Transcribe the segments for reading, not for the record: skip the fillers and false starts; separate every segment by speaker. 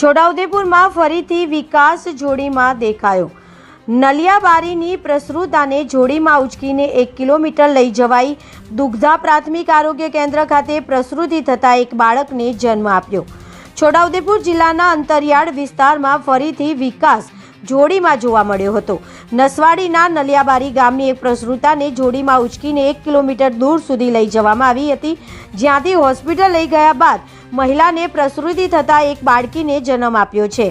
Speaker 1: છોટાઉદેપુરમાં ફરીથી વિકાસ જોડીમાં દેખાયો। નલિયાબારીની પ્રસૃતાને જોડીમાં ઉચકીને 1 કિલોમીટર લઈ જવાઈ દુગ્ધા પ્રાથમિક આરોગ્ય કેન્દ્ર ખાતે પ્રસૃતિ થતાં એક બાળકને જન્મ આપ્યો। છોટાઉદેપુર જિલ્લાના અંતરિયાળ વિસ્તારમાં ફરીથી વિકાસ જોડીમાં જોવા મળ્યો હતો। નસવાડીના નલિયાબારી ગામની એક પ્રસૃતાને જોડીમાં ઉચકીને 1 કિલોમીટર દૂર સુધી લઈ જવામાં આવી હતી, જ્યાંથી હોસ્પિટલ લઈ ગયા બાદ મહિલાને પ્રસૃતિ થતાં એક બાળકીને જન્મ આપ્યો છે।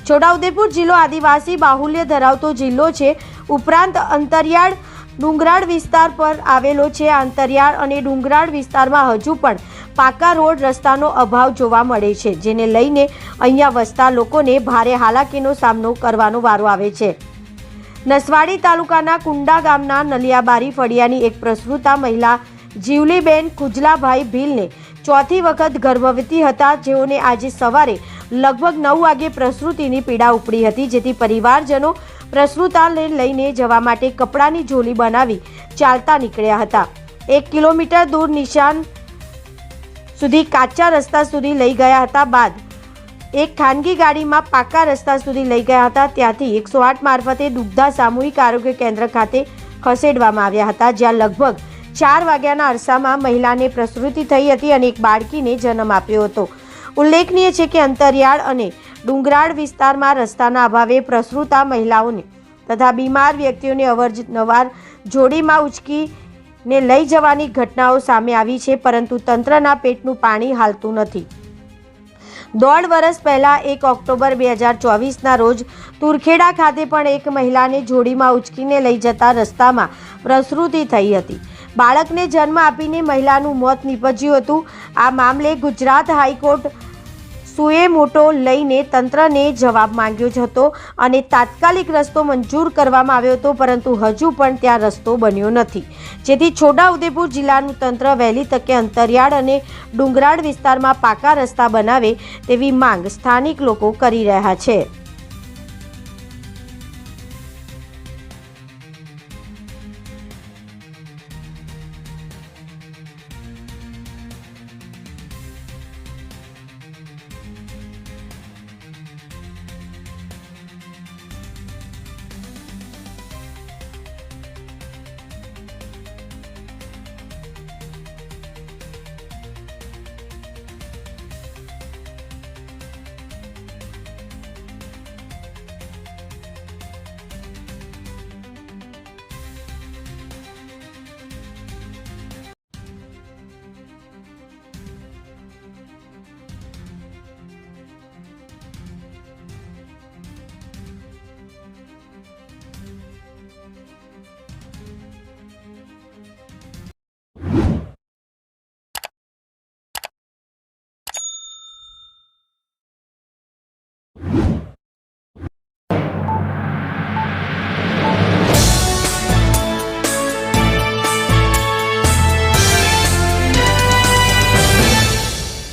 Speaker 1: છોટાઉદેપુર જિલ્લો આદિવાસી બાહુલ્ય ધરાવતો જિલ્લો છે, ઉપરાંત અંતરિયાળ ડુંગરાળ વિસ્તાર પર આવેલો છે। અંતરિયાળ અને ડુંગરાળ વિસ્તારમાં હજુ પણ પાકા રોડ રસ્તાનો અભાવ જોવા મળે છે, જેને લઈને અહીંયા વસતા લોકોને ભારે હાલાકીનો સામનો કરવાનો વારો આવે છે। નસવાડી તાલુકાના કુંડા ગામના નલિયાબારી ફળિયાની એક પ્રસૃતા મહિલા જીવલીબેન ખુજલાભાઈ ભીલને ચોથી વખત ગર્ભવતી હતા, જેઓને આજે સવારે લગભગ 9 વાગે પ્રસૃતિની પીડા ઉપડી હતી, જેથી પરિવારજનો પ્રસૃતાને લઈને જવા માટે કપડાની ઝોલી બનાવી ચાલતા નીકળ્યા હતા। 1 કિલોમીટર દૂર નિશાન સુધી કાચા રસ્તા સુધી લઈ ગયા હતા, બાદ એક ખાનગી ગાડીમાં પાકા રસ્તા સુધી લઈ ગયા હતા। ત્યાંથી 108 મારફતે દુગ્ધા સામૂહિક આરોગ્ય કેન્દ્ર ખાતે ખસેડવામાં આવ્યા હતા, જ્યાં લગભગ 4 વાગ્યાના અરસામાં મહિલાને પ્રસૃતિ થઈ હતી અને એક બાળકીને જન્મ આપ્યો હતો। ઉલ્લેખનીય છે કે અંતરિયાળ અને ડુંગરાળ વિસ્તારમાં રસ્તાના અભાવે પ્રસૃતા મહિલાઓને તથા બીમાર વ્યક્તિઓને અવારનવાર જોડીમાં ઉચકીને લઈ જવાની ઘટનાઓ સામે આવી છે, પરંતુ તંત્રના પેટનું પાણી હાલતું નથી। 1.5 વર્ષ પહેલા 1 ઓક્ટોબર 2024ના રોજ તુરખેડા ખાતે પણ એક મહિલાને જોડીમાં ઉચકીને લઈ જતા રસ્તામાં પ્રસૃતિ થઈ હતી। બાળકને જન્મ આપીને મહિલાનું મોત નીપજ્યું હતું। આ મામલે ગુજરાત હાઈકોર્ટ સુએ મોટો લઈને તંત્રને જવાબ માંગ્યો હતો અને તાત્કાલિક રસ્તો મંજૂર કરવામાં આવ્યો હતો, પરંતુ હજુ પણ ત્યાં રસ્તો બન્યો નથી, જેથી છોટાઉદેપુર જિલ્લાનું તંત્ર વહેલી તકે અંતરિયાળ અને ડુંગરાળ વિસ્તારમાં પાકા રસ્તા બનાવે તેવી માંગ સ્થાનિક લોકો કરી રહ્યા છે।